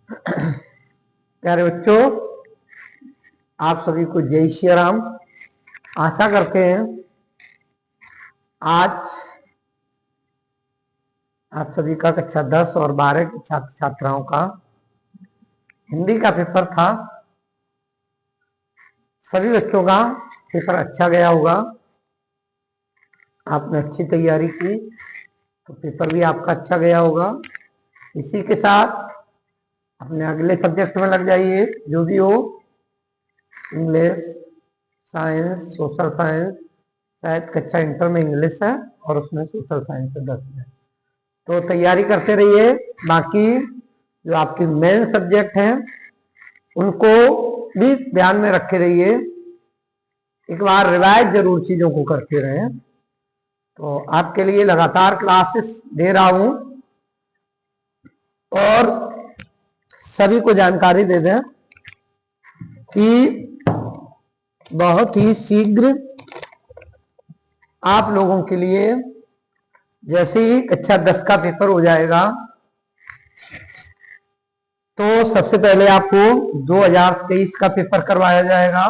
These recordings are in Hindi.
प्यारे बच्चों, आप सभी को जय श्री राम। आशा करते हैं आज आप सभी का कक्षा 10 और 12 के छात्र छात्राओं का हिंदी का पेपर था। सभी बच्चों का पेपर अच्छा गया होगा। आपने अच्छी तैयारी की तो पेपर भी आपका अच्छा गया होगा। इसी के साथ अपने अगले सब्जेक्ट में लग जाइए, जो भी हो, इंग्लिश, साइंस, सोशल साइंस। शायद कक्षा इंटर में इंग्लिश है और उसमें सोशल साइंस है 10 में। तो तैयारी करते रहिए। बाकी जो आपकी मेन सब्जेक्ट हैं उनको भी ध्यान में रखे रहिए। एक बार रिवाइज जरूर चीजों को करते रहें। तो आपके लिए लगातार क्लासेस दे रहा हूं और सभी को जानकारी दे दें कि बहुत ही शीघ्र आप लोगों के लिए जैसे ही कक्षा 10 का पेपर हो जाएगा तो सबसे पहले आपको 2023 का पेपर करवाया जाएगा।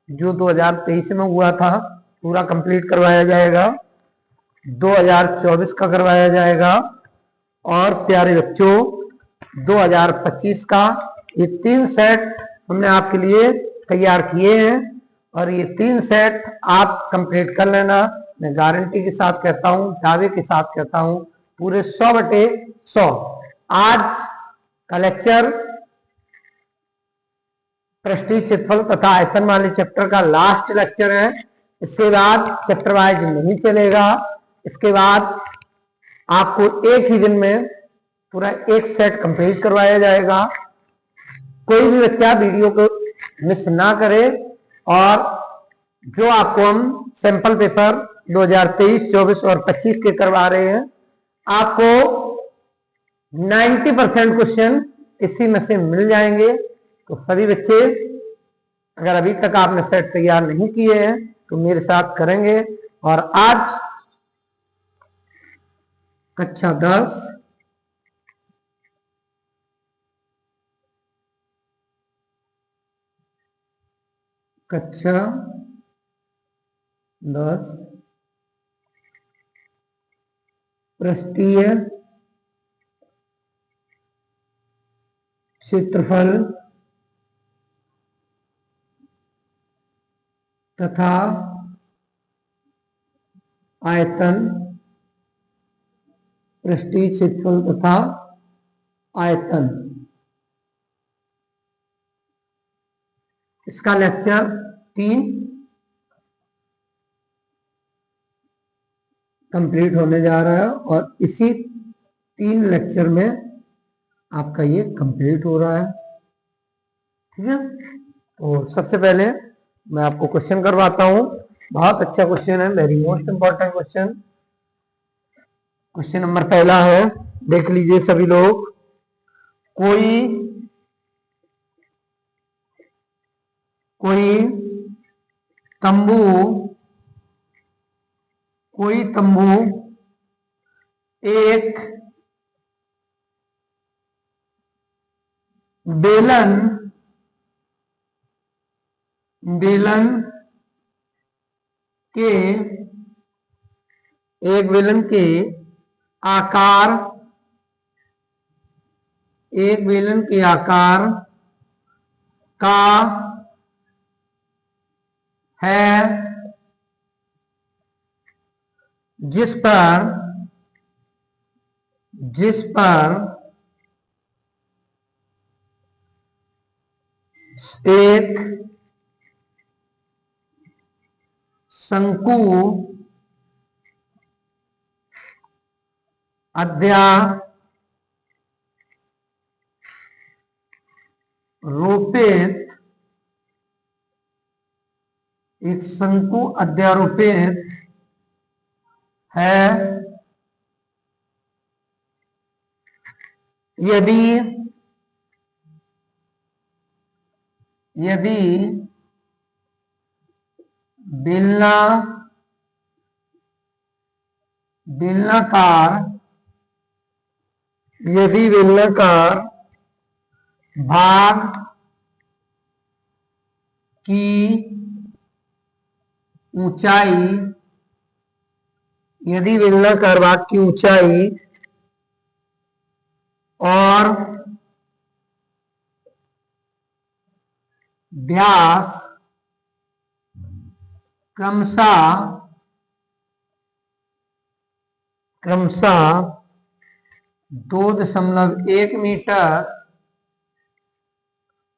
जो 2023 में हुआ था पूरा कंप्लीट करवाया जाएगा। 2024 का करवाया जाएगा। और प्यारे बच्चों, 2025 का ये 3 सेट हमने आपके लिए तैयार किए हैं और ये 3 सेट आप कंप्लीट कर लेना। मैं गारंटी के साथ कहता हूं, दावे के साथ कहता हूं, पूरे 100/100। आज का लेक्चर पृष्ठीय क्षेत्रफल तथा आयतन वाले चैप्टर का लास्ट लेक्चर है। इसके बाद चैप्टर वाइज नहीं चलेगा। इसके बाद आपको एक ही दिन में पूरा एक सेट कंप्लीट करवाया जाएगा। कोई भी बच्चा वीडियो को मिस ना करे। और जो आपको हम सैंपल पेपर 2023, 24 और 25 के करवा रहे हैं, आपको 90% क्वेश्चन इसी में से मिल जाएंगे। तो सभी बच्चे, अगर अभी तक आपने सेट तैयार नहीं किए हैं तो मेरे साथ करेंगे। और आज कक्षा 10 पृष्ठीय क्षेत्रफल तथा आयतन, पृष्ठीय क्षेत्रफल तथा आयतन, इसका लेक्चर 3 कंप्लीट होने जा रहा है और इसी 3 लेक्चर में आपका ये कंप्लीट हो रहा है। ठीक है, तो सबसे पहले मैं आपको क्वेश्चन करवाता हूं। बहुत अच्छा क्वेश्चन है, very most important question. Question number पहला है, देख लीजिए सभी लोग। कोई तंबू एक बेलन के आकार का है, जिस पर एक शंकु अध्यारोपित है। यदि बेलनाकार भाग की ऊंचाई, यदि बेलनाकार भाग की ऊंचाई और व्यास क्रमशः 2.1 मीटर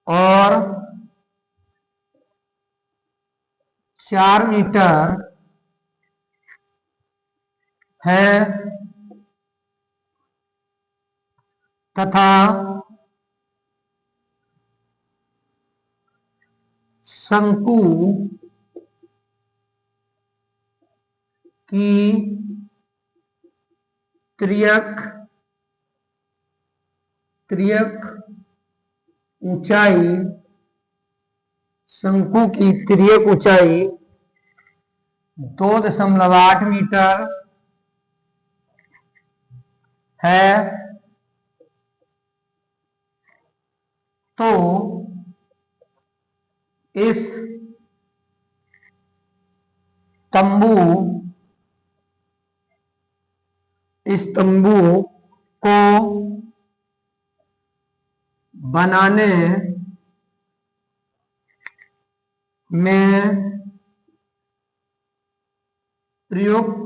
और 4 मीटर है तथा शंकु की तिर्यक ऊंचाई, शंकु की तिर्यक ऊंचाई 2.8 मीटर है, तो इस तंबू को बनाने में प्रयुक्त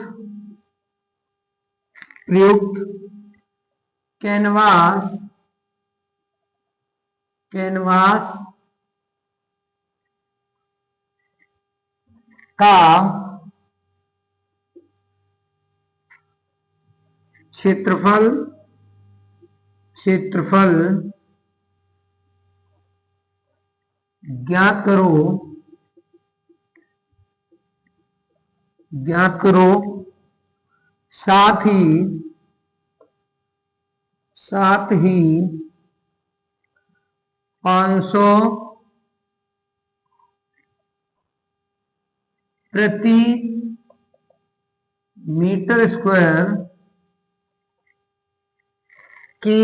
कैनवास का क्षेत्रफल ज्ञात करो, साथ ही 500 प्रति मीटर स्क्वायर की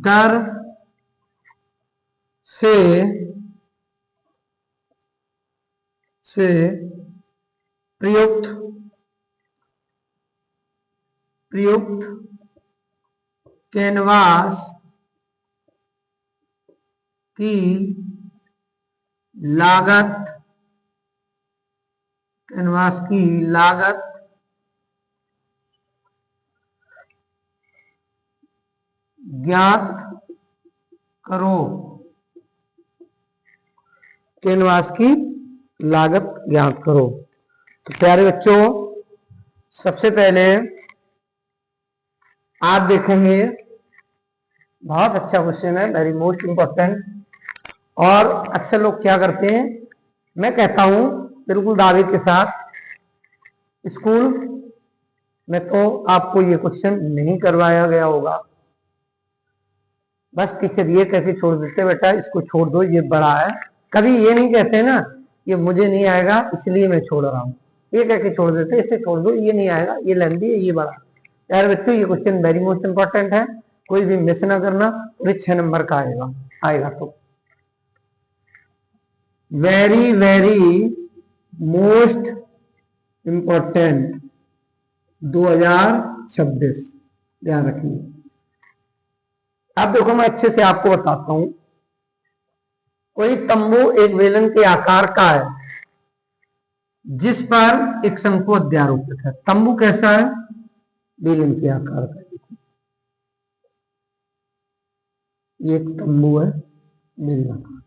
दर से प्रयुक्त कैनवास की लागत ज्ञात करो। तो प्यारे बच्चों, सबसे पहले आप देखेंगे, बहुत अच्छा क्वेश्चन है, वेरी मोस्ट इंपॉर्टेंट। और अक्सर लोग क्या करते हैं, मैं कहता हूं बिल्कुल दावे के साथ, स्कूल में तो आपको ये क्वेश्चन नहीं करवाया गया होगा, बस टीचर ये कह के छोड़ देते, बेटा इसको छोड़ दो, ये बड़ा है। कभी ये नहीं कहते ना, ये मुझे नहीं आएगा इसलिए मैं छोड़ रहा हूं, ये कह के छोड़ देते, इसे छोड़ दो, ये नहीं आएगा, ये लेंदी है, ये बड़ा। यार बच्चों, ये क्वेश्चन वेरी मोस्ट इंपॉर्टेंट है, कोई भी मिस ना करना, पूरे 6 नंबर का आएगा। तो वेरी मोस्ट इंपॉर्टेंट 2026, ध्यान रखिए। अब देखो, मैं अच्छे से आपको बताता हूं। कोई तंबू एक बेलन के आकार का है जिस पर एक शंकु अध्यारोपित है। तंबू कैसा है? बेलन के आकार का। ये एक तंबू है बेलन का।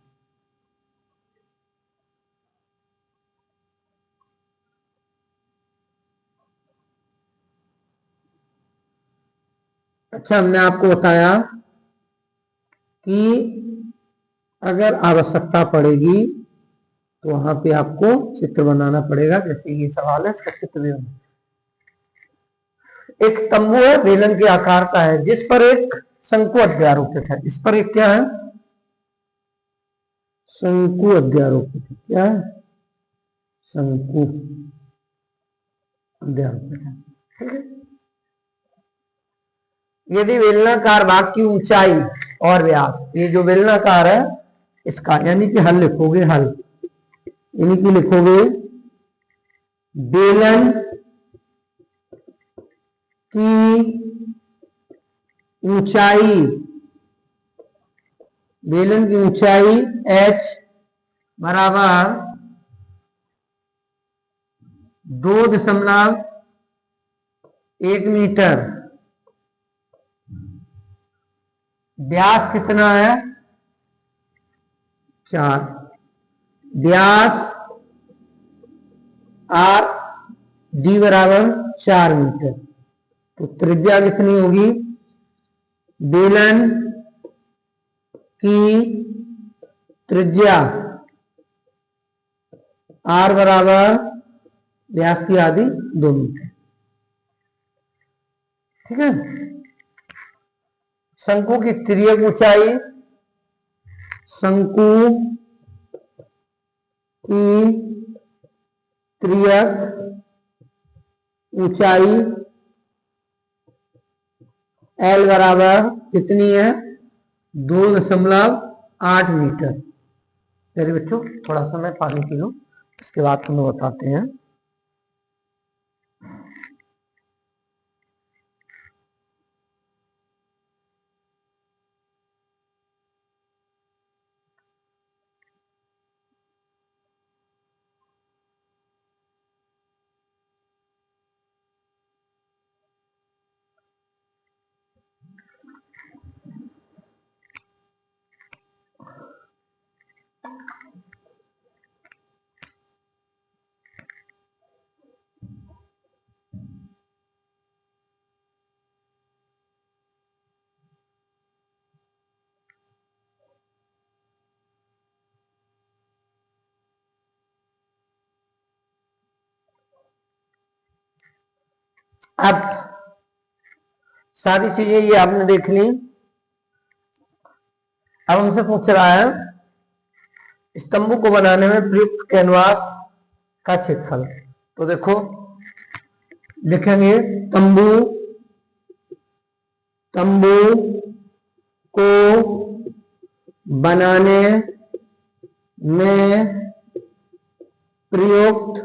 अच्छा, हमने आपको बताया कि अगर आवश्यकता पड़ेगी तो वहां पे आपको चित्र बनाना पड़ेगा, जैसे ये सवाल है, इसका चित्र भी बना। एक तंबू है बेलन के आकार का है जिस पर एक शंकु अध्यारोपित है। इस पर एक क्या है? शंकु अध्यारोपित है। क्या है? शंकु अध्यारोपित है। ठीक है। यदि बेलनाकार भाग की ऊंचाई और व्यास, ये जो बेलनाकार है इसका, यानी कि हल लिखोगे, हल यानी कि लिखोगे बेलन की ऊंचाई, बेलन की ऊंचाई h बराबर 2.1 मीटर, व्यास कितना है 4, व्यास r d बराबर 4 मीटर। तो त्रिज्या कितनी होगी, बेलन की त्रिज्या r बराबर व्यास की आधी 2 मीटर। ठीक है। शंकु की तिर्यक ऊंचाई, शंकु की तिर्यक ऊंचाई L बराबर कितनी है 2.8 मीटर। मेरे बच्चों थोड़ा सा मैं पानी पी लूं, इसके बाद तुम्हें बताते हैं। अब सारी चीजें ये आपने देख ली। अब हमसे पूछ रहा है स्तंभों को बनाने में प्रयुक्त कैनवास का क्षेत्रफल। तो देखो लिखेंगे तंबू, तंबू को बनाने में प्रयुक्त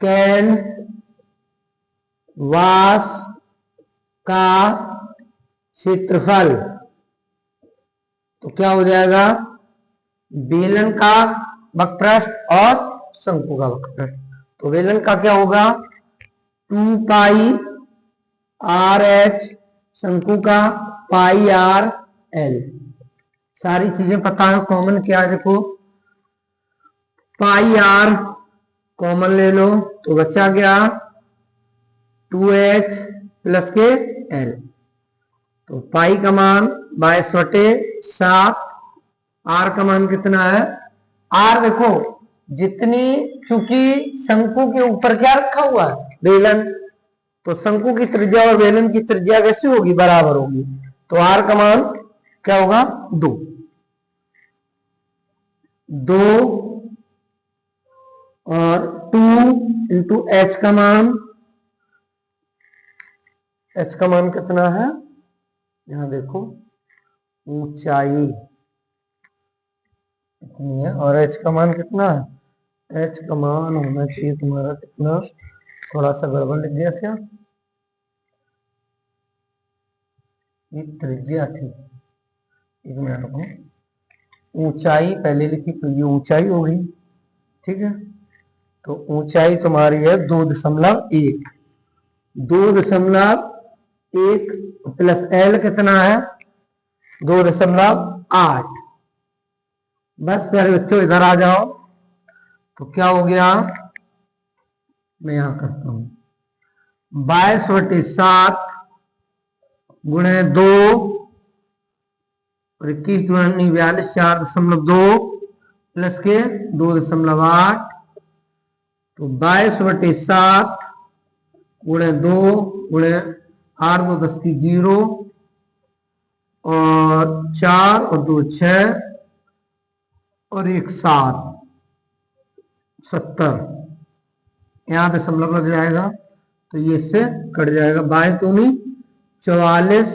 कैनवास का क्षेत्रफल, तो क्या हो जाएगा बेलन का वक्रपृष्ठ और शंकु का वक्रपृष्ठ। तो बेलन का क्या होगा 2 पाई आर एच, शंकु का पाई आर एल। सारी चीजें पता है, कॉमन क्या है देखो, पाई आर कॉमन ले लो तो बचा गया 2h प्लस के एल। तो पाई का मान 22/7, आर का मान कितना है, आर देखो जितनी, चूंकि शंकु के ऊपर क्या रखा हुआ है बेलन, तो शंकु की त्रिज्या और बेलन की त्रिज्या कैसी होगी, बराबर होगी। तो आर का मान क्या होगा 2 और 2 इंटू एच का मान, एच का मान कितना है, यहां देखो ऊंचाई कितनी है और एच का मान कितना है, एच का मान होना चाहिए तुम्हारा कितना, थोड़ा सा गड़बड़ लिख दिया क्या, ये त्रिज्या थी, एक मिनट को, ऊंचाई पहले लिखी तो ये ऊंचाई हो गई। ठीक है, तो ऊंचाई तुम्हारी है 2.1, 2.1 प्लस एल कितना है 2.8। बस प्यारे बच्चों इधर आ जाओ, तो क्या हो गया, मैं यहां करता हूं 22/7 गुणे 2 और 21 दूनी 42, 4.2 प्लस के 2.8, तो 22/7 गुणे 2 गुणे 8 2 10 की 0 और 4 और 2 6 और 1 7, 70, यहां दशमलव लग जाएगा तो ये इससे कट जाएगा, 22 दूनी 44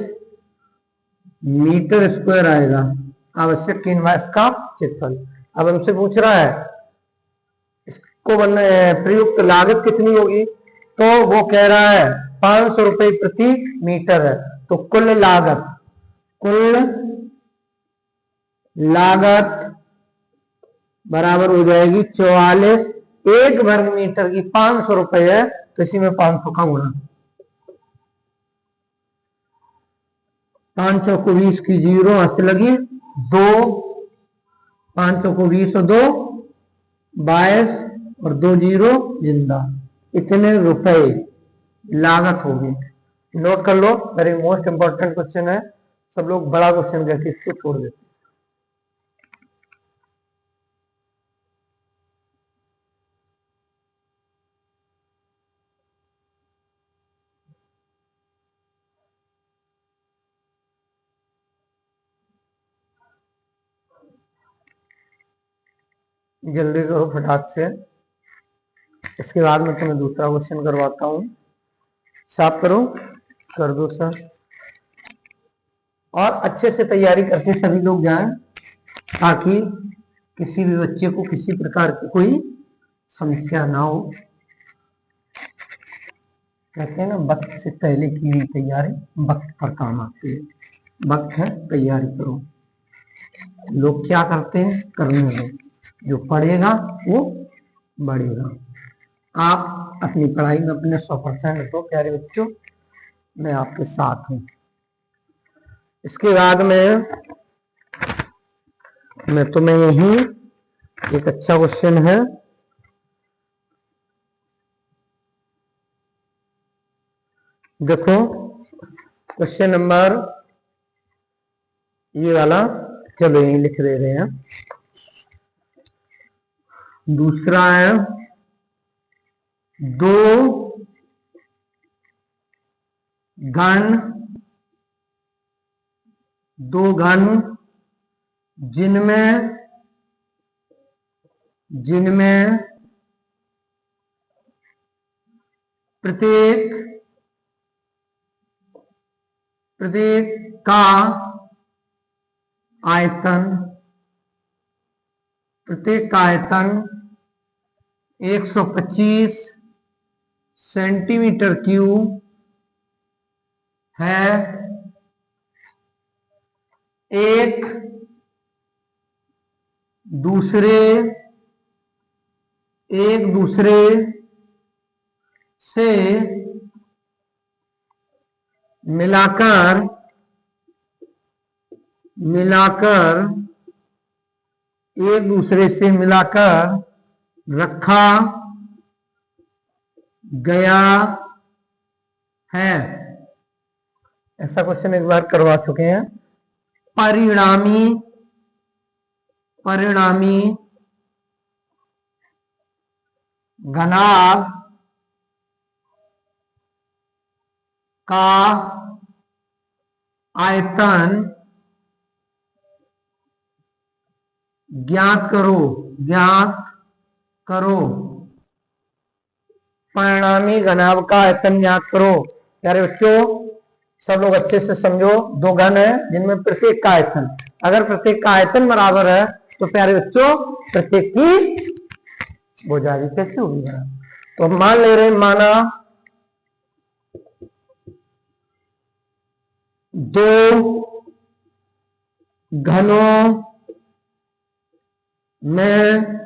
मीटर स्क्वायर आएगा आवश्यक कैनवास का क्षेत्रफल। अब हमसे पूछ रहा है इसको प्रयुक्त लागत कितनी होगी, तो वो कह रहा है 500 रुपए प्रति मीटर है। तो कुल लागत बराबर हो जाएगी 44, 1 वर्ग मीटर की 500 रुपए है तो इसी में 500 का गुणा, 500 को 20 की 0 हाथ लगी 2, 500 को 20 और 2 22 और 2 0 जिंदा, इतने रुपए लागत होगी। नोट कर लो, वेरी मोस्ट इंपॉर्टेंट क्वेश्चन है। सब लोग बड़ा क्वेश्चन कहते इसको छोड़ देते। जल्दी करो फटाक से, इसके बाद मैं तुम्हें दूसरा क्वेश्चन करवाता हूं। साफ करो, कर दो सर, और अच्छे से तैयारी करके सभी लोग जाएं ताकि किसी भी बच्चे को किसी प्रकार की कोई समस्या ना हो। कहते हैं ना, वक्त से पहले की हुई तैयारी वक्त पर काम आती है। वक्त है, तैयारी करो। लोग क्या करते हैं, करने दो, जो पढ़ेगा वो बढ़ेगा। आप अपनी पढ़ाई में अपने 100% दो प्यारे बच्चों, मैं आपके साथ हूं। इसके बाद में मैं तुम्हें यही एक अच्छा क्वेश्चन है, देखो क्वेश्चन नंबर ये वाला, चलो यही लिख दे रहे हैं। दूसरा है 2 घन जिनमें प्रत्येक का आयतन 125 सेंटीमीटर क्यूब है। एक दूसरे से मिलाकर रखा गया है। ऐसा क्वेश्चन एक बार करवा चुके हैं। परिणामी घनाभ का आयतन ज्ञात करो। परिणामी घनाभ का आयतन ज्ञात करो। प्यारे बच्चों, सब लोग अच्छे से समझो। 2 घन है जिनमें प्रत्येक का आयतन, अगर प्रत्येक का आयतन बराबर है तो प्यारे बच्चों प्रत्येक की भुजा भी कैसे होगी बराबर। तो मान ले रहे, माना 2 घनों में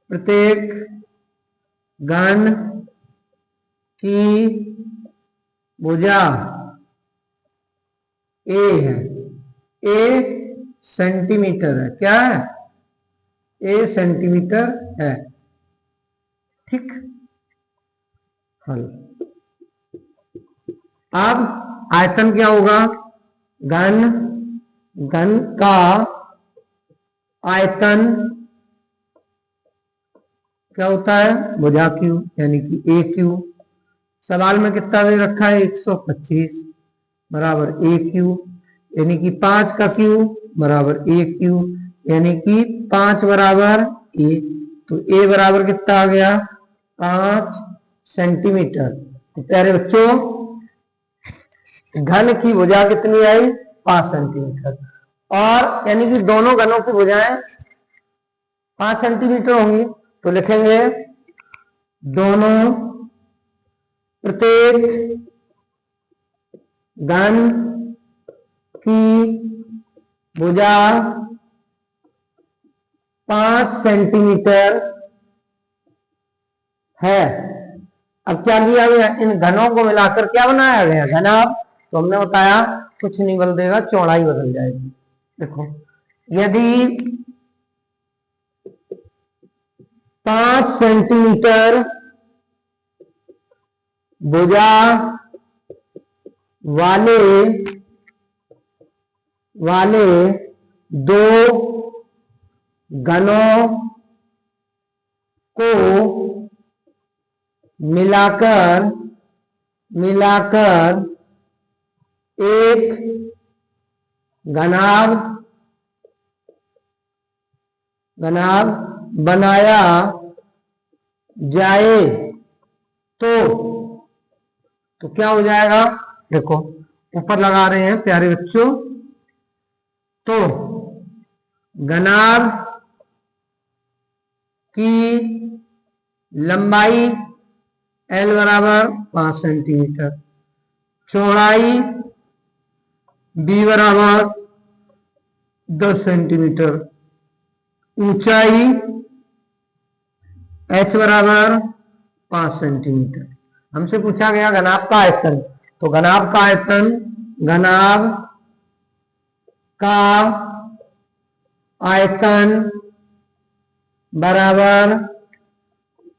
प्रत्येक घन की भुजा a है। a सेंटीमीटर है, क्या है, a सेंटीमीटर है। ठीक, हल। अब आयतन क्या होगा, घन का आयतन क्या होता है, भुजा क्यू, यानी कि a क्यू। सवाल में कितना दे रखा है, 125 बराबर a क्यू, यानी कि 5 का क्यू बराबर a क्यू, यानी कि 5 बराबर a। तो a बराबर कितना आ गया, 5 सेंटीमीटर। तो प्यारे बच्चों, घन की भुजा कितनी आई? 5 सेंटीमीटर। और यानी कि दोनों घनों की भुजाएं 5 सेंटीमीटर होंगी। तो लिखेंगे दोनों प्रत्येक घन की भुजा 5 सेंटीमीटर है। अब क्या किया गया? इन घनों को मिलाकर क्या बनाया गया? घनाभ। तो हमने बताया कुछ नहीं बदल देगा, चौड़ाई बदल जाएगी। देखो, यदि 5 सेंटीमीटर भुजा वाले दो घनों को मिलाकर एक घनाभ बनाया जाए तो क्या हो जाएगा? देखो, ऊपर लगा रहे हैं प्यारे बच्चों। तो घनाभ की लंबाई L बराबर 5 सेंटीमीटर, चौड़ाई B बराबर 10 सेंटीमीटर, ऊंचाई H बराबर 5 सेंटीमीटर। हमसे पूछा गया घनाभ का आयतन। तो घनाभ का आयतन बराबर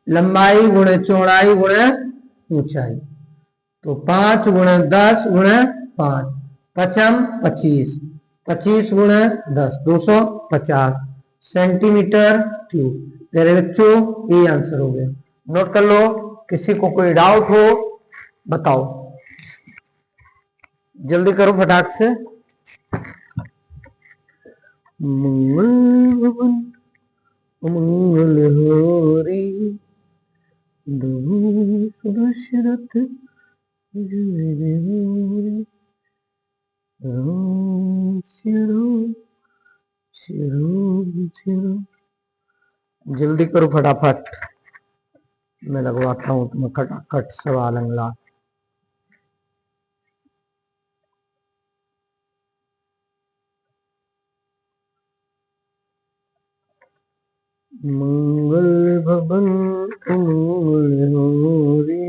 लंबाई गुणे चौड़ाई गुणे ऊंचाई। तो 5 गुणे 10 गुणे 5, 5 25, 25 गुणे 10 250 सेंटीमीटर क्यूब। मेरे बच्चों, ये आंसर हो गया। नोट कर लो। किसी को कोई डाउट हो बताओ, जल्दी करो फटाक से। मंगल भवन मंगल होरी सुदशरथ जल्दी करो फटाफट, मैं लगवाता हूँ तुम्हें खटाखट सवाल अंगला। मंगल भवन मंगल होरी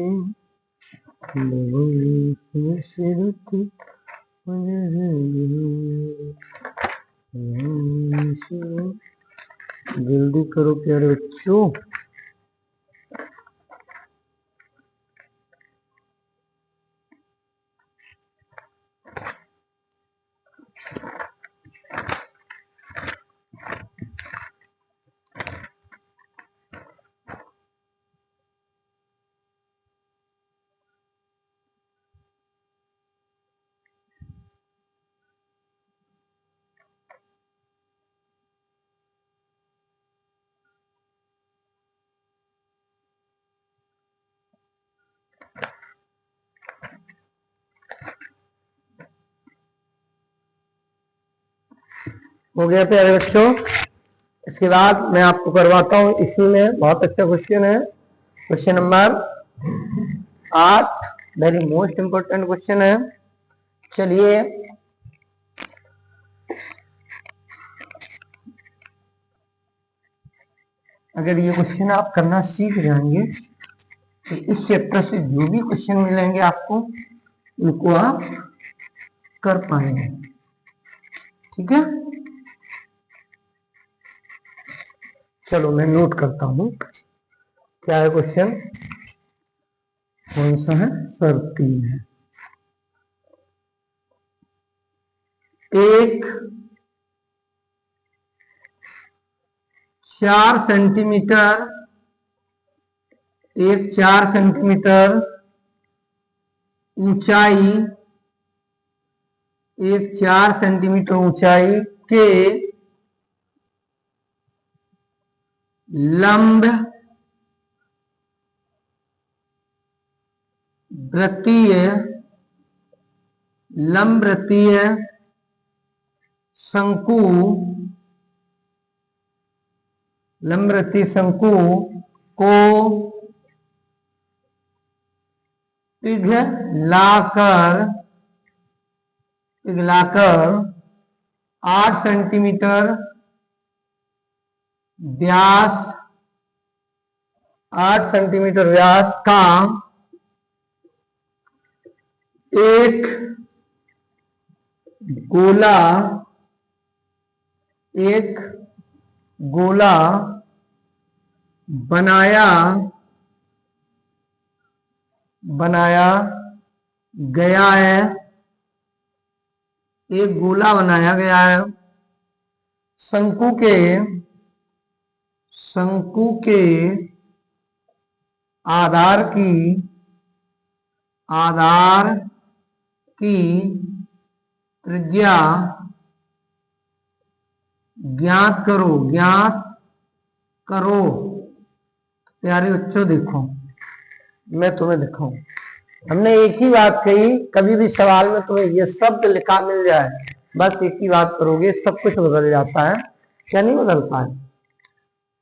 जल्दी करो प्यारे बच्चों। हो गया प्यारे बच्चों। इसके बाद मैं आपको करवाता हूं, इसी में बहुत अच्छा क्वेश्चन है, question number 8, very most important question है। चलिए, अगर ये क्वेश्चन आप करना सीख जाएंगे तो इस चैप्टर से जो भी क्वेश्चन मिलेंगे आपको, उनको आप कर पाएंगे। ठीक है, चलो मैं नोट करता हूं क्या है क्वेश्चन, कौन सा है? सर 3 है। एक 4 सेंटीमीटर ऊंचाई के लंब वृत्तीय, लंब वृत्तीय शंकु, लंब वृत्तीय शंकु को पिघलाकर 8 सेंटीमीटर व्यास 8 सेंटीमीटर व्यास का एक गोला बनाया गया है। एक गोला बनाया गया है शंकु के आधार की त्रिज्या ज्ञात करो। प्यारे बच्चों देखो, मैं तुम्हें दिखाऊं, हमने एक ही बात कही, कभी भी सवाल में तुम्हें ये शब्द लिखा मिल जाए, बस एक ही बात करोगे, सब कुछ बदल जाता है। क्या नहीं बदलता है?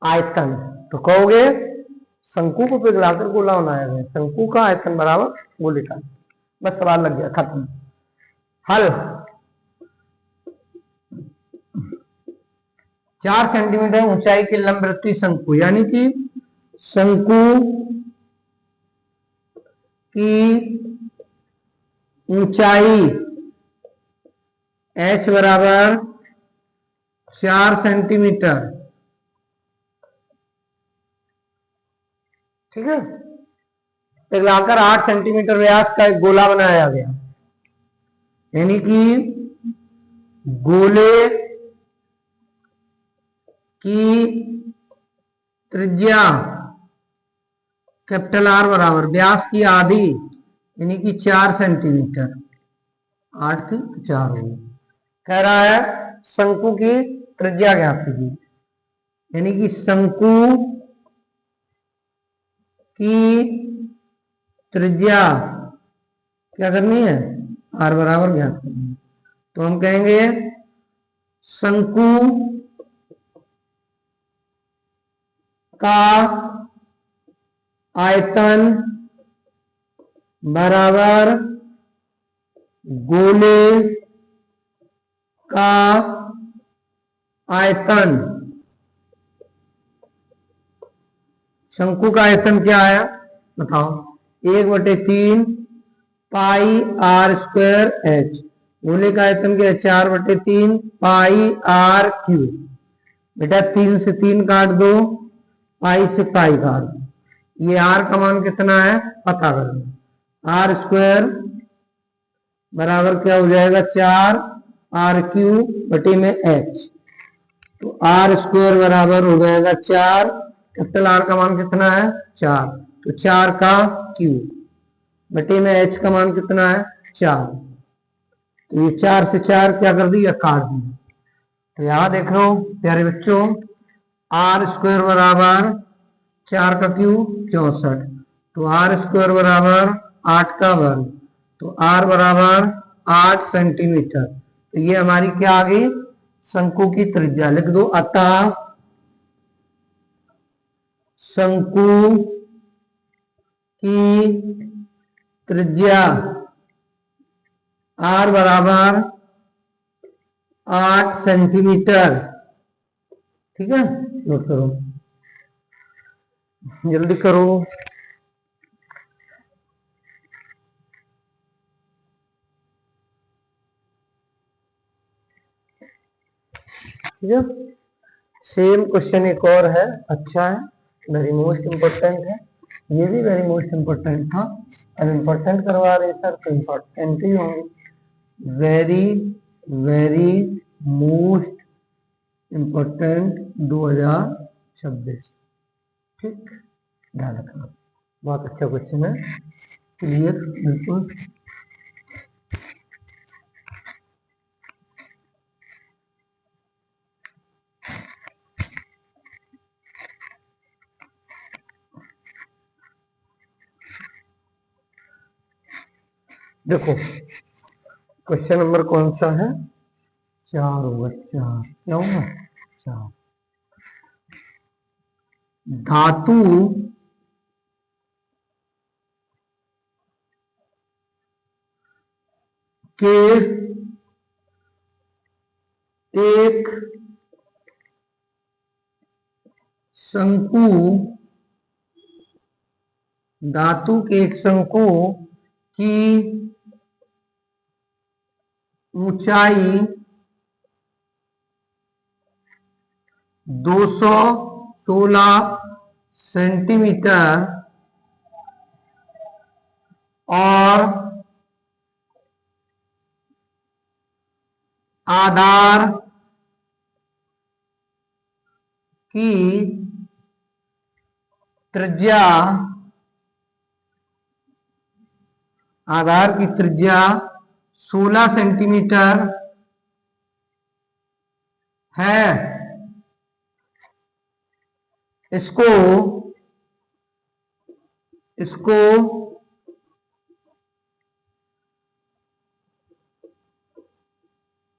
आयतन। तो कहोगे शंकु को पिघलाकर गोला बनाया गया, शंकु का आयतन बराबर गोले का। बस सवाल लग गया, खत्म। हल। 4 सेंटीमीटर ऊंचाई के लंबवृत्तीय शंकु, यानी कि शंकु की ऊंचाई h बराबर 4 सेंटीमीटर, ठीक है। पिघलाकर 8 सेंटीमीटर व्यास का एक गोला बनाया गया, यानी कि गोले की त्रिज्या कैपिटल R बराबर व्यास की आधी, यानी कि 4 सेंटीमीटर। 8 थी तो 4 होगी। कह रहा है शंकु की त्रिज्या ज्ञात कीजिए, यानी कि शंकु की त्रिज्या क्या करनी है? R बराबर ज्ञात करनी है। तो हम कहेंगे शंकु का आयतन बराबर गोले का आयतन। शंकु का आयतन क्या है बताओ? 1/3 पाई R स्क्वायर H। गोले का आयतन क्या है? 4/3 पाई R क्यूब। बेटा 3 से 3 काट दो, पाई से पाई काट दो। ये R का मान कितना है पता कर लो। R स्क्वायर बराबर क्या हो जाएगा? 4 R³ बटे में H। तो R स्क्वायर बराबर हो जाएगा 4, कैपिटल R का मान कितना है? 4, तो 4 का क्यूब बटे में H का मान कितना है? 4। तो ये 4 से 4 क्या कर दिया? काट दिया। तो यहां देख लो प्यारे बच्चों, R स्क्वायर बराबर 4 का क्यूब 64, तो R स्क्वायर बराबर 8 का वर्ग, तो R बराबर 8 सेंटीमीटर। तो ये हमारी क्या आ गई? शंकु की त्रिज्या। लिख दो, अतः शंकु की त्रिज्या R बराबर 8 सेंटीमीटर। ठीक है, नोट करो, जल्दी करो। ठीक है, सेम क्वेश्चन एक और है, अच्छा है, वेरी मोस्ट इंपोर्टेंट है। ये भी वेरी मोस्ट इंपोर्टेंट था। अब इंपोर्टेंट करवा रहे सर तो इंपॉर्टेंट ही होंगे। Very very most important 2026। ठीक, ध्यान रखना, बहुत अच्छा क्वेश्चन है, क्लियर बिल्कुल। देखो क्वेश्चन नंबर कौन सा है, 4 होगा, 4 क्या होगा, 4। धातु के एक शंकु, धातु के एक शंकु की ऊंचाई 216 सेंटीमीटर और आधार की त्रिज्या, आधार की त्रिज्या 16 सेंटीमीटर है। इसको इसको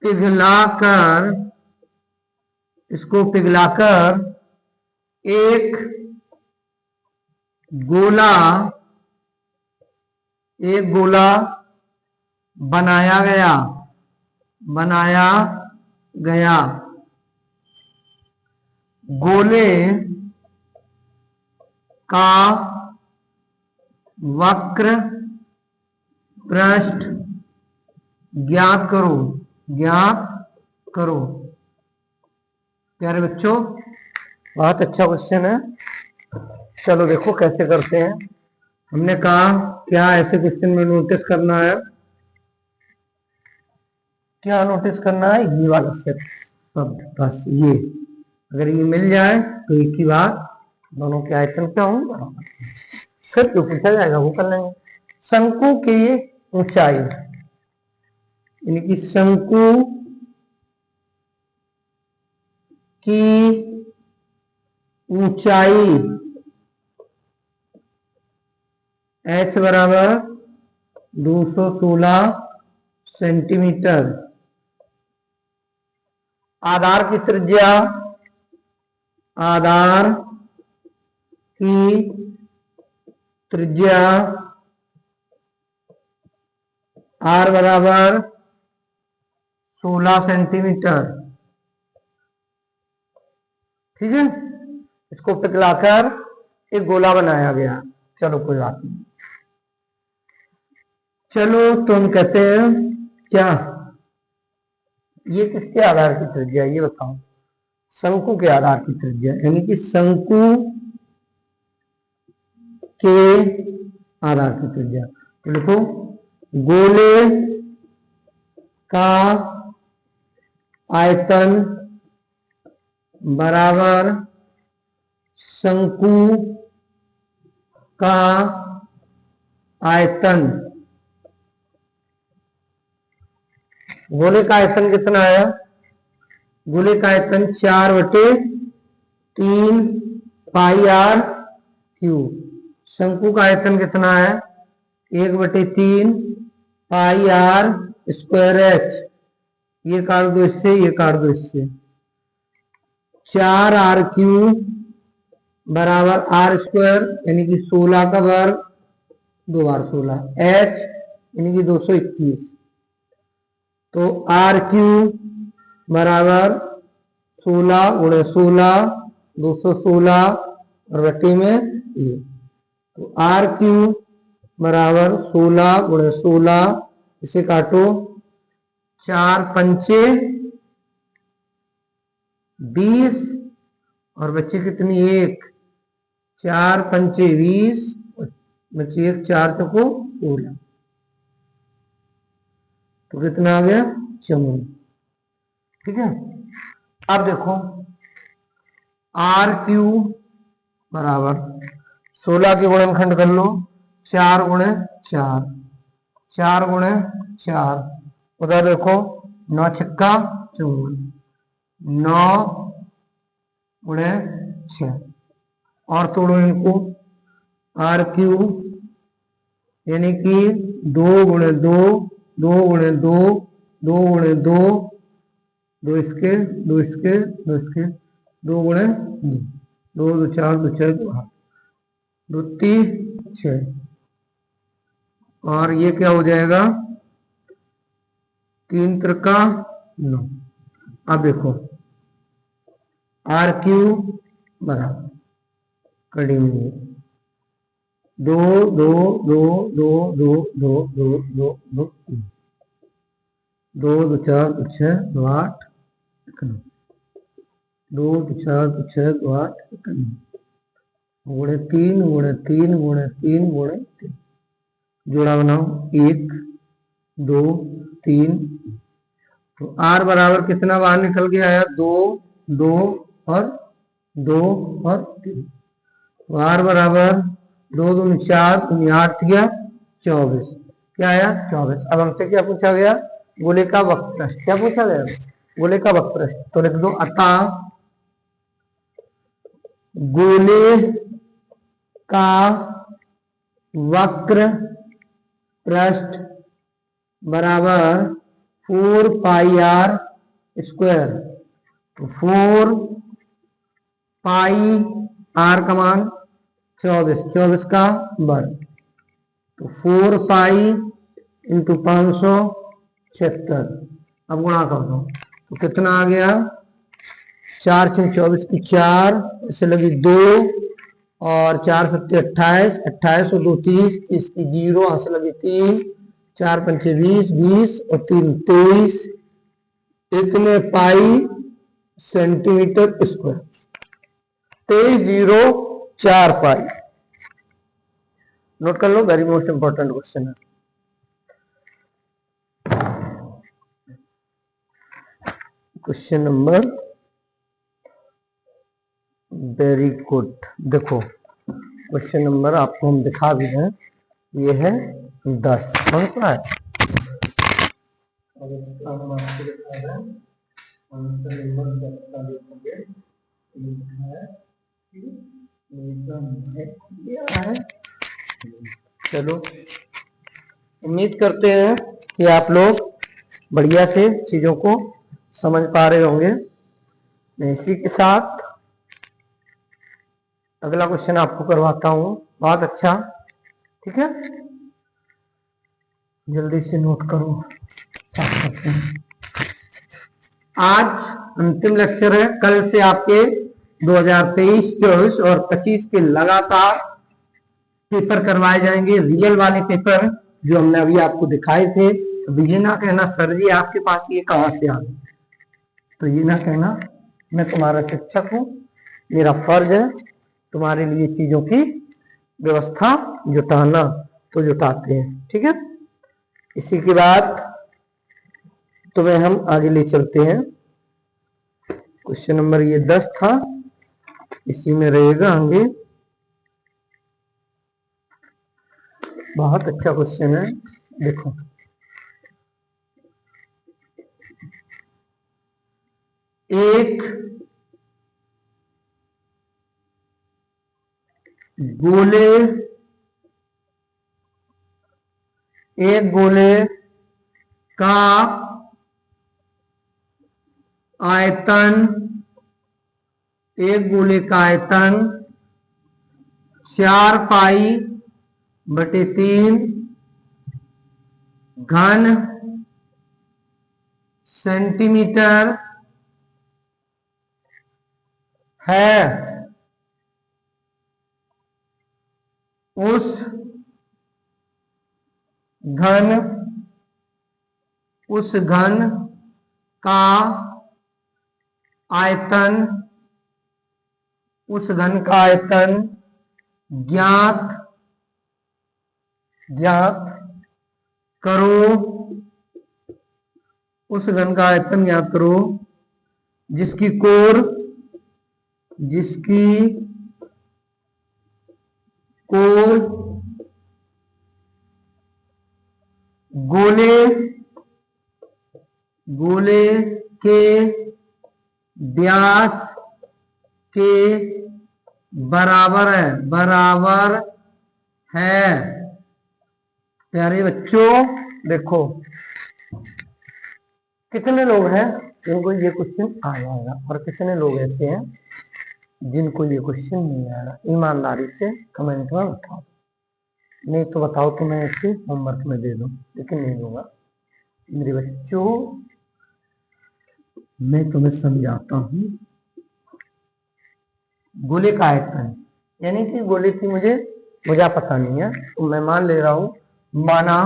पिघलाकर एक गोला बनाया गया। गोले का वक्र पृष्ठ ज्ञात करो। प्यारे बच्चों, बहुत अच्छा क्वेश्चन है। चलो देखो कैसे करते हैं। हमने कहा क्या ऐसे क्वेश्चन में नोटिस करना है, क्या नोटिस करना है, ये वाला शब्द, बस ये अगर ये मिल जाए तो एक ही बात, दोनों के आयतन क्या होंगे बराबर, फिर जो पूछा जाएगा वो कर लेंगे। शंकु की ऊंचाई, यानी कि शंकु की ऊंचाई h बराबर 216 सेंटीमीटर, आधार की त्रिज्या, r बराबर 16 सेंटीमीटर। ठीक है, इसको पिघलाकर एक गोला बनाया गया। चलो कोई बात नहीं। चलो तो हम कहते हैं क्या, ये किसके आधार की त्रिज्या, ये बताओ। शंकु के आधार की त्रिज्या, यानी कि शंकु के आधार की त्रिज्या। तो लिखो गोले का आयतन बराबर शंकु का आयतन। गोले का आयतन कितना है, गोले का आयतन 4/3 पाई आर क्यूब। शंकु का आयतन कितना है, 1/3 पाई आर स्क्वायर एच। ये काट दो इससे, ये काट दो इससे। 4r³ बराबर आर स्क्वायर यानी कि 16 का वर्ग, 2 बार 16, h यानी कि 221। तो r³ बराबर 16 गुणे 16, 216 और बटे में ये। तो r³ बराबर 16 गुणे 16, इसे काटो, 4 पंचे 20 और बच्चे कितनी 1, 4 पंचे 20, बच्चे 1, 4 चको 16, तो कितना आ गया 54। ठीक है, अब देखो r³ बराबर 16 के गुणनखंड कर लो, 4 गुणे 4, 4 गुणे 4, उधर देखो 9 छक्का 54, 9 गुणे 6 और तोड़ो इनको। r³ यानी कि 2 × 2, 2 × 2, 2 × 2, 2 इसके, 2 इसके, 2 इसके, 2 × 2, 2 2 4, 2 4 2 8, 2 3 6, और ये क्या हो जाएगा 3 त्रिका 9। अब देखो RQ बराबर कड़ी में 2 2 2 2 2 2 2 2 2 2 2 4 2 6 2 8 2 2 4 2 6 2 8 गुणे 3 गुणे 3 गुणे 3 गुणे 3, जोड़ा बनाओ 1 2 3। तो R बराबर कितना बाहर निकल के आया 2 2 और 2 और 3। तो R बराबर 2 2 4 8 गया 24, क्या आया 24। अब हमसे क्या पूछा गया गोले का वक्रपृष्ठ, क्या पूछा गया गोले का वक्रपृष्ठ। तो लिख दो अतः गोले का वक्र पृष्ठ बराबर 4 पाई r स्क्वायर। तो 4 पाई r का मान 24, 24 का वर्ग, तो 4 पाई इंटू 576। अब गुणा कर दो तो कितना आ गया 4 × 24 की 4, इससे लगी 2 और 4 7 28, 28 और 2 30, 30 की 0, यहाँ से लगी 3, 4 5 20, 20 और 3 23, इतने पाई सेंटीमीटर स्क्वायर, 2304 पाई। नोट कर लो, वेरी मोस्ट इंपॉर्टेंट क्वेश्चन है। Question number very good. देखो क्वेश्चन नंबर आपको हम दिखा भी हैं, ये है 10। कौन सा है चलो उम्मीद करते हैं कि आप लोग बढ़िया से चीजों को समझ पा रहे होंगे। मैं इसी के साथ अगला क्वेश्चन आपको करवाता हूं, बहुत अच्छा, ठीक है, जल्दी से नोट करो। आज अंतिम लेक्चर है, कल से आपके 2023, 24 और 25 के लगातार पेपर करवाए जाएंगे, रियल वाले पेपर जो हमने अभी आपको दिखाए थे। अब ये ना कहना सर जी आपके पास ये कहां से आ गए, तो ये ना कहना, मैं तुम्हारा शिक्षक हूं, मेरा फर्ज है तुम्हारे लिए चीजों की व्यवस्था जुटाना, तो जुटाते हैं, ठीक है। इसी के बाद तुम्हें हम आगे ले चलते हैं। क्वेश्चन नंबर ये 10 था, इसी में रहेगा आगे। बहुत अच्छा क्वेश्चन है, देखो एक गोले का आयतन, एक गोले का आयतन 4 पाई बटे 3 घन सेंटीमीटर है। उस घन का आयतन, उस घन का आयतन ज्ञात करो, उस घन का आयतन ज्ञात करो जिसकी कोर गोले के व्यास के बराबर है प्यारे बच्चों देखो, कितने लोग हैं जिनको ये क्वेश्चन आ जाएगा और कितने लोग ऐसे हैं जिनको ये क्वेश्चन नहीं आएगा? ईमानदारी से कमेंट में बताओ। नहीं तो बताओ तो मैं इसे होमवर्क में दे दूं, लेकिन नहीं दूंगा। मेरे बच्चों मैं तुम्हें समझाता हूँ। गोले का आयतन, यानी कि गोले की मुझे पता नहीं है, तो मैं मान ले रहा हूं, माना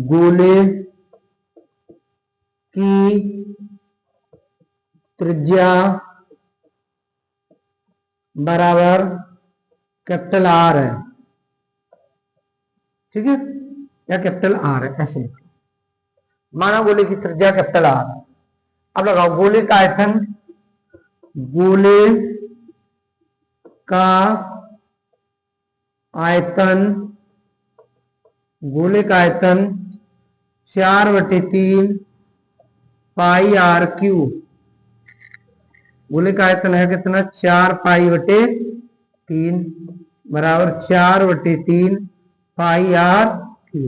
गोले की त्रिज्या बराबर कैपिटल आर है, ठीक है, या कैपिटल आर है, ऐसे माना गोले की त्रिज्या कैपिटल आर है। अब लगाओ गोले का आयतन, गोले का आयतन, गोले का आयतन 4/3 पाई आर क्यू। गोले का आयतन है कितना? 4π/3 बराबर 4/3 पाई आर क्यू।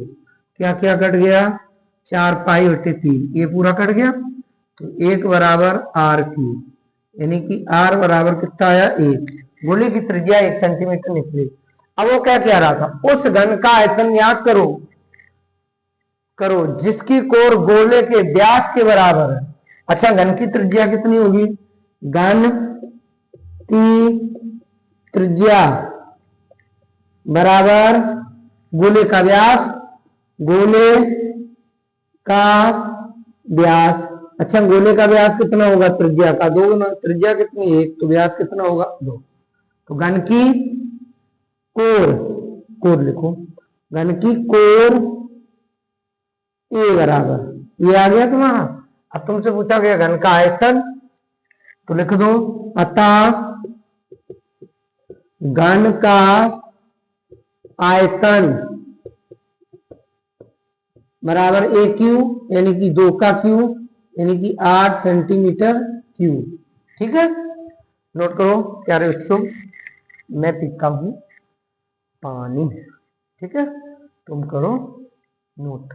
क्या क्या कट गया? 4π/3, ये पूरा कट गया, तो 1 बराबर आर क्यू, यानी कि आर बराबर कितना आया? 1। गोले की त्रिज्या 1 सेंटीमीटर निकली। अब वो क्या कह रहा था? उस घन का आयतन याद करो जिसकी कोर गोले के व्यास के बराबर है। अच्छा, घन की त्रिज्या कितनी होगी? घन की त्रिज्या बराबर गोले का व्यास, गोले का व्यास। अच्छा, गोले का व्यास कितना होगा? त्रिज्या का 2 गुना। त्रिज्या कितनी? 1, तो व्यास कितना होगा? 2। तो घन की कोर लिखो, घन की कोर ए बराबर, ये आ गया तुम्हारा। अब तुमसे पूछा गया घन का आयतन, तो लिख दो, अतः घन का आयतन बराबर ए क्यू, यानी कि 2 का क्यू, यानी कि 8 सेंटीमीटर क्यू। ठीक है, नोट करो प्यारे बच्चों, मैं पीता हूं पानी, ठीक है, तुम करो नोट।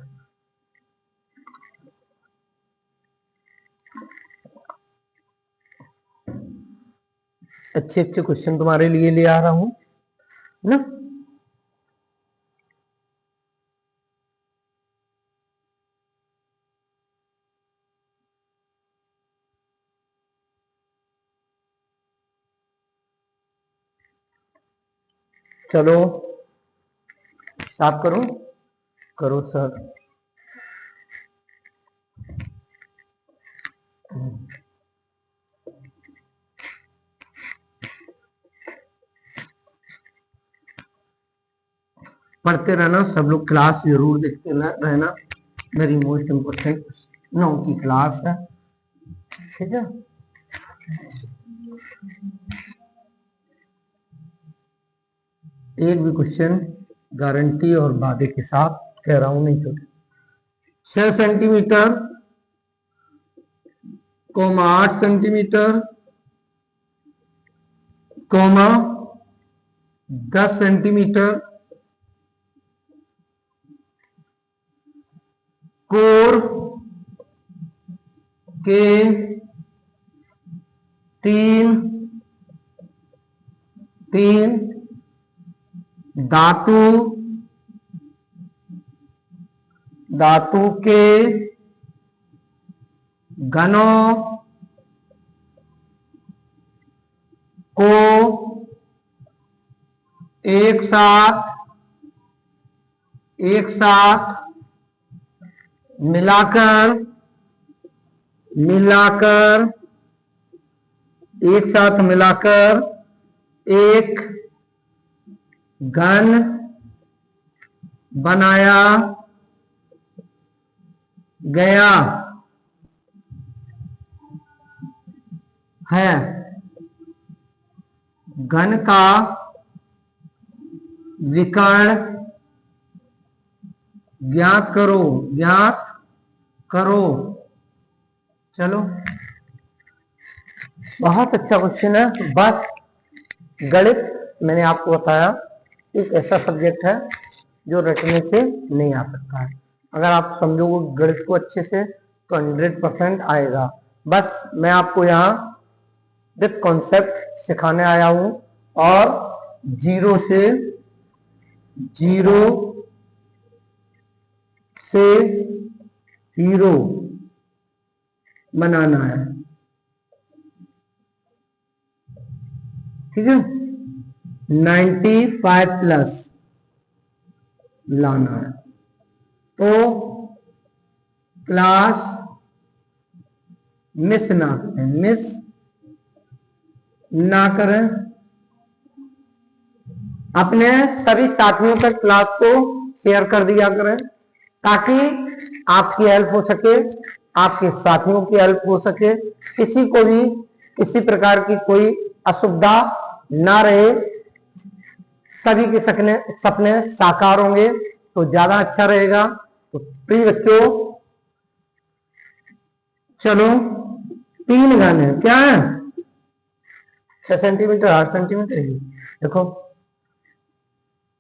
अच्छे अच्छे क्वेश्चन तुम्हारे लिए ले आ रहा हूं ना। चलो साफ करो, करो सर। पढ़ते रहना सब लोग, क्लास जरूर देखते रहना। मेरी मोस्ट इम्पोर्टेंट 9 की क्लास है, ठीक है। एक भी क्वेश्चन गारंटी और वादे के साथ कह रहा हूं नहीं छोटे। 6 सेंटीमीटर, 8 सेंटीमीटर, 10 सेंटीमीटर, कोर के 3 धातु के घनों को एक साथ मिलाकर एक घन बनाया गया है। घन का विकर्ण ज्ञात करो। चलो, बहुत अच्छा क्वेश्चन है। बस गणित मैंने आपको बताया, एक ऐसा सब्जेक्ट है जो रटने से नहीं आ सकता है। अगर आप समझोगे गणित को अच्छे से तो 100% आएगा। बस मैं आपको यहाँ विथ कॉन्सेप्ट सिखाने आया हूं और जीरो से हीरो बनाना है, ठीक है। 95 प्लस लाना है, तो क्लास मिस ना करें। अपने सभी साथियों तक क्लास को शेयर कर दिया करें ताकि आपकी हेल्प हो सके, आपके साथियों की हेल्प हो सके, किसी को भी किसी प्रकार की कोई असुविधा ना रहे, सभी के सपने साकार होंगे तो ज्यादा अच्छा रहेगा। तो प्रिय बच्चों, चलो 3 घन है, क्या है 6 सेंटीमीटर 8 सेंटीमीटर। देखो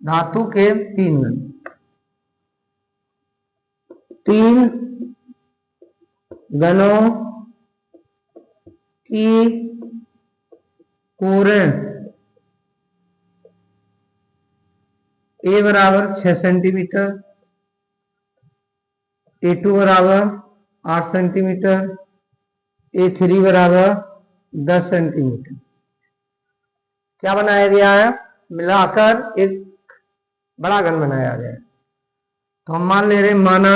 धातु के 3 घन, 3 घनों की कोरें ए बराबर 6 सेंटीमीटर, A2 बराबर 8 सेंटीमीटर, A3 बराबर 10 सेंटीमीटर क्या बनाया गया है, मिलाकर एक बड़ा घन बनाया गया है। तो हम मान ले रहे माना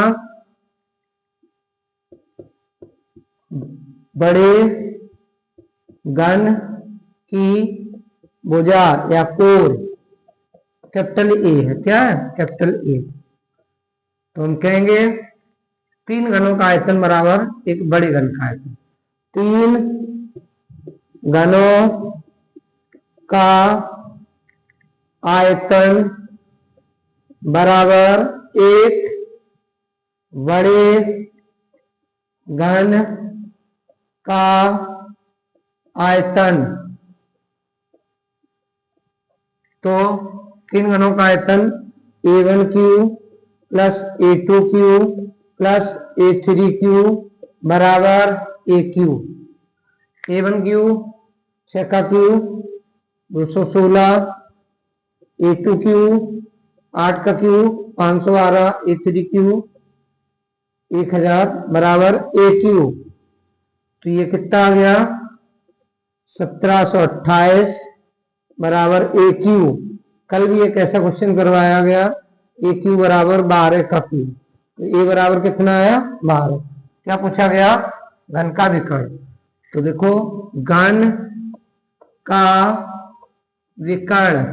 बड़े घन की भुजा या कोर कैपिटल ए है, क्या है कैपिटल ए। तो हम कहेंगे 3 घनों का आयतन बराबर एक बड़े घन का आयतन। 3 घनों का आयतन बराबर एक बड़े घन का आयतन। तो 3 घनों का आयतन A1 cube plus A2 cube plus A3 cube बराबर A क्यूब। A1 क्यूब 6 का क्यूब 216, A2 क्यूब 8 का क्यूब 512, A3 क्यूब 1000 बराबर A क्यूब। तो ये कितना आ गया 1728 बराबर A क्यूब। कल भी एक ऐसा क्वेश्चन करवाया गया, A क्यूब बराबर 12 का क्यूब। तो A बराबर कितना आया 12। क्या पूछा गया घन का विकर्ण। तो देखो घन का विकर्ण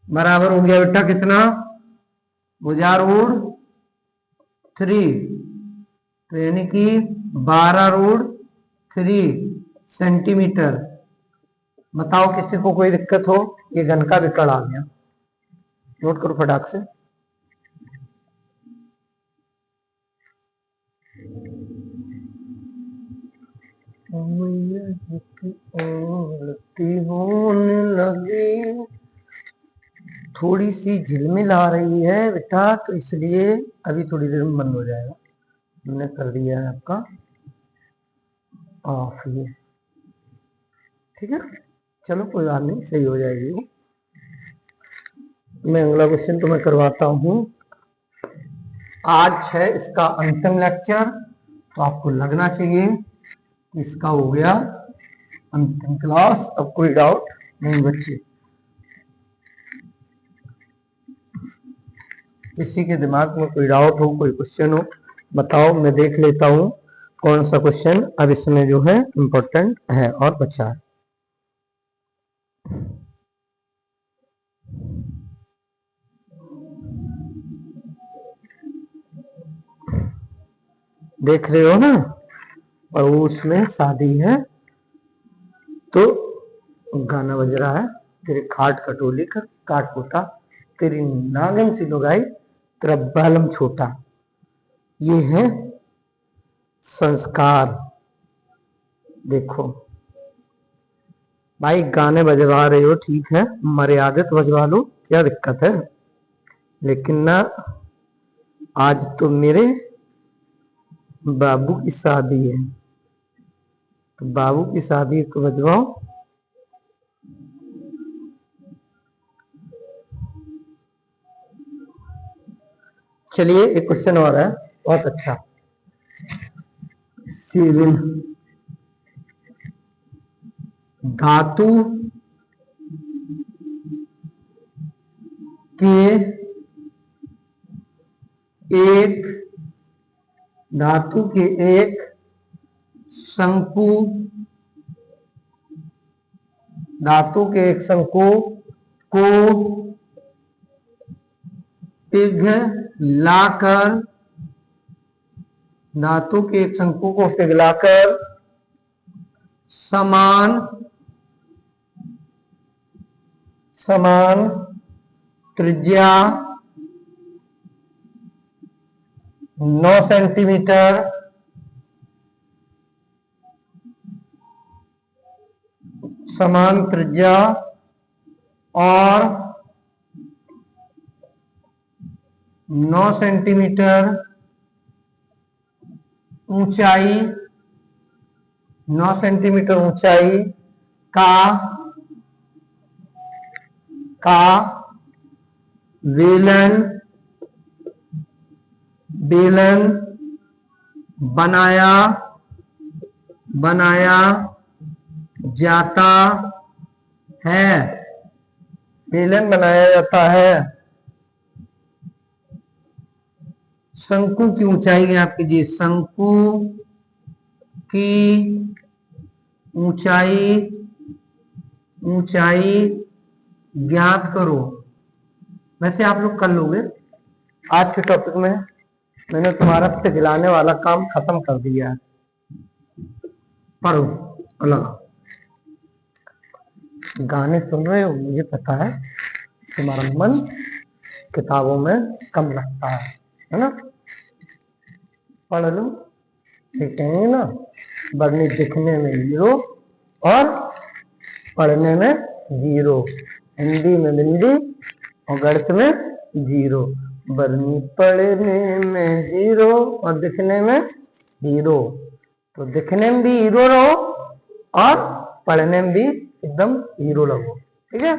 बराबर हो गया बेटा कितना, भुजा रूट 3, तो यानी कि 12√3 सेंटीमीटर। बताओ किसी को कोई दिक्कत हो, ये घन का विकर्ण आ गया, नोट करो फटाक से। होने लगी, थोड़ी सी झिलमिल आ रही है बेटा, तो इसलिए अभी थोड़ी देर में बंद हो जाएगा। मैंने कर दिया है आपका ऑफ ये, ठीक है। चलो कोई बात नहीं, सही हो जाएगी वो। मैं अगला क्वेश्चन तुम्हें करवाता हूँ। आज है इसका अंतिम लेक्चर, तो आपको लगना चाहिए कि इसका हो गया अंतिम क्लास। अब कोई डाउट नहीं बच्चे, किसी के दिमाग में कोई डाउट हो, कोई क्वेश्चन हो, बताओ, मैं देख लेता हूँ कौन सा क्वेश्चन अब इसमें जो है इम्पोर्टेंट है और बचा है। देख रहे हो ना, पड़ोस में शादी है तो गाना बज रहा है, तेरे खाट कटोली का काट पोता, तेरी नागिन सी लुगाई तेरा बालम छोटा। ये है संस्कार। देखो भाई गाने बजवा रहे हो ठीक है, मर्यादित बजवा लो, क्या दिक्कत है, लेकिन ना आज तो मेरे बाबू की शादी है, तो बाबू की शादी को बजवाओ। चलिए एक क्वेश्चन और है, बहुत अच्छा। सेवन, धातु के एक धातु के एक शंकु, धातु के एक शंकु को पिघलाकर, धातु के एक शंकु को पिघलाकर समान समान त्रिज्या 9 सेंटीमीटर समान त्रिज्या और 9 सेंटीमीटर ऊंचाई, 9 सेंटीमीटर ऊंचाई का बेलन बनाया जाता है, बेलन बनाया जाता है। शंकु की ऊंचाई ज्ञात कीजिए, शंकु की ऊंचाई ज्ञात करो। वैसे आप लोग कर लोगे, आज के टॉपिक में मैंने तुम्हारा पिघलाने वाला काम खत्म कर दिया है। पढ़ो अलग, गाने सुन रहे हो, मुझे पता है तुम्हारा मन किताबों में कम लगता है ना, पढ़ लो, ठीक है ना। बरनी दिखने में 0 और पढ़ने में 0, हिंदी में बिंदी और गणित में 0। बरनी पढ़ने में 0 और दिखने में 0, तो दिखने में भी 0 रहो और पढ़ने में भी एकदम 0 लगो, ठीक है।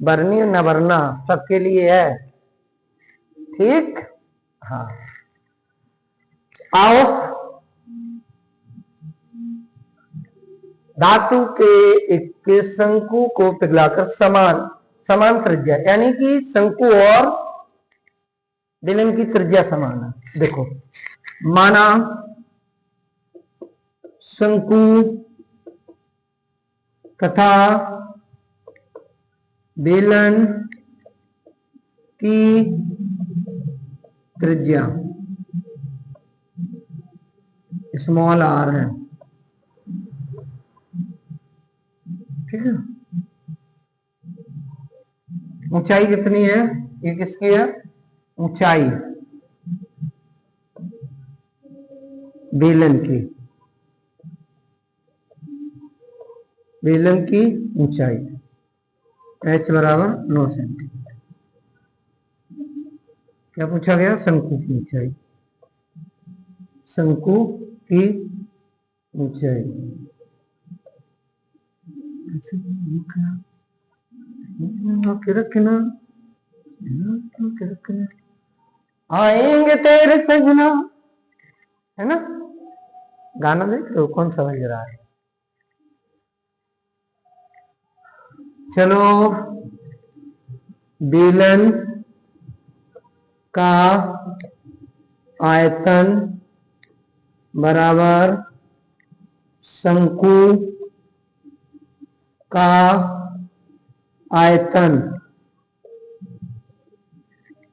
बरनी न बरना सबके लिए है, ठीक। हाँ आओ, धातु के एक शंकु को पिघलाकर समान त्रिज्या, यानी कि शंकु और बेलन की त्रिज्या समान है। देखो माना शंकु तथा बेलन की त्रिज्या स्मॉल r है, ठीक है। ऊंचाई कितनी है, ये किसकी है, ऊंचाई बेलन की ऊंचाई h बराबर 9 सेंटीमीटर। क्या पूछा गया, शंकु की ऊंचाई, शंकु की ऊंचाई रखना आएंगे तेरे सजना, है ना। गाना देख लो कौन समझ रहा है। चलो, बेलन का आयतन बराबर शंकु का आयतन,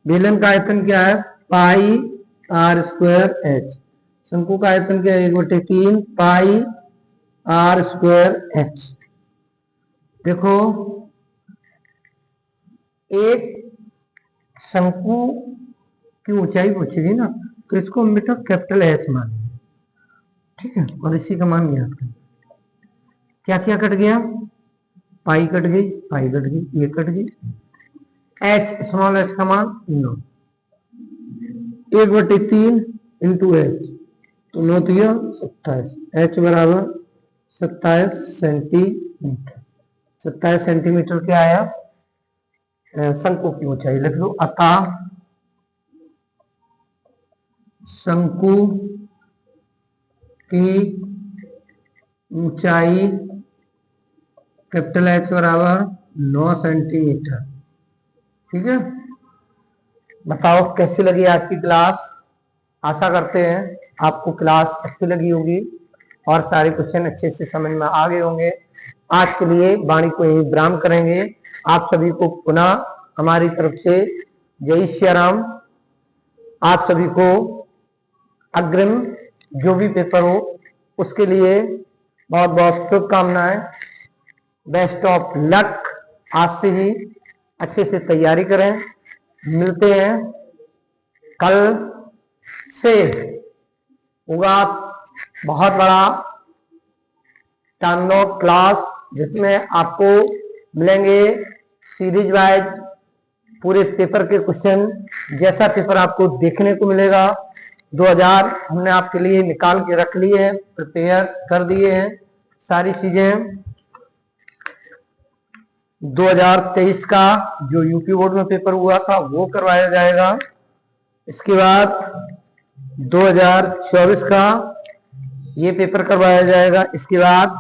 बेलन का आयतन क्या है, पाई r स्क्वायर h, शंकु का आयतन क्या है, 1/3 पाई r स्क्वायर h। देखो एक शंकु की ऊंचाई पूछेगी ना, तो इसको हम बेटा कैपिटल H मानेंगे, ठीक है, और इसी का मान याद करें। क्या क्या कट गया, पाई कट गई, पाई कट गई, ये कट गई। एच स्मॉल एच का मान 9, 1/3 इंटू एच, तो 9 दिया 27, एच बराबर 27 सेंटीमीटर। 27 सेंटीमीटर क्या आया? शंकु की ऊंचाई लिख लो। अतः शंकु की ऊंचाई कैपिटल एच बराबर 9 सेंटीमीटर। ठीक है, बताओ कैसी लगी आज की क्लास? आशा करते हैं आपको क्लास अच्छी लगी होगी और सारे क्वेश्चन अच्छे से समझ में आ गए होंगे। आज के लिए वाणी को यही विराम करेंगे। आप सभी को पुनः हमारी तरफ से जय श्री राम। आप सभी को अग्रिम जो भी पेपर हो उसके लिए बहुत बहुत शुभकामनाएं। Best of luck. आज से ही अच्छे से तैयारी करें। मिलते हैं कल से। होगा बहुत बड़ा डाउनलोड क्लास जिसमें आपको मिलेंगे सीरीज वाइज पूरे पेपर के क्वेश्चन। जैसा पेपर आपको देखने को मिलेगा 2000 हमने आपके लिए निकाल के रख लिए हैं, प्रिपेयर कर दिए हैं सारी चीजें। 2023 का जो यूपी बोर्ड में पेपर हुआ था वो करवाया जाएगा। इसके बाद 2024 का ये पेपर करवाया जाएगा। इसके बाद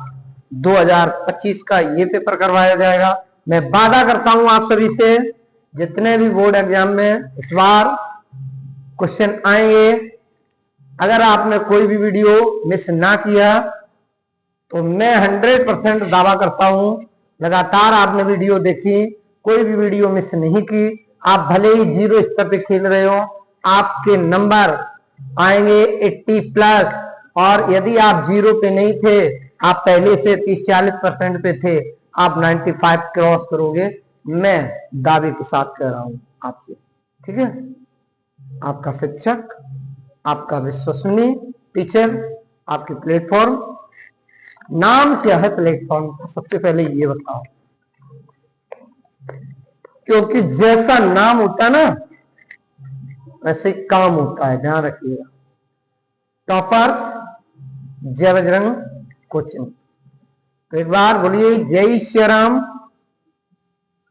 2025 का ये पेपर करवाया जाएगा। मैं वादा करता हूं आप सभी से, जितने भी बोर्ड एग्जाम में इस बार क्वेश्चन आएंगे, अगर आपने कोई भी वीडियो मिस ना किया तो मैं 100% दावा करता हूं, लगातार आपने वीडियो देखी, कोई भी वीडियो मिस नहीं की। आप भले ही 0 स्तर पे खेल रहे हो, आपके नंबर आएंगे 80+। और यदि आप 0 पे नहीं थे, आप पहले से 30-40% पे थे, आप 95 क्रॉस करोगे। मैं दावे के साथ कह रहा हूं आपसे। ठीक है, आपका शिक्षक, आपका विश्वसनीय टीचर, आपके प्लेटफॉर्म। नाम क्या है प्लेटफॉर्म का? सबसे पहले ये बताओ, क्योंकि जैसा नाम होता है ना वैसे काम होता है, ध्यान रखिएगा। टॉपर्स जय बजरंग कोचिंग। तो एक बार बोलिए जय श्री राम।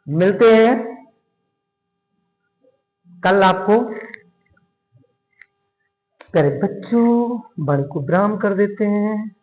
मिलते हैं कल आपको। प्यारे बच्चों, बड़े को विराम कर देते हैं।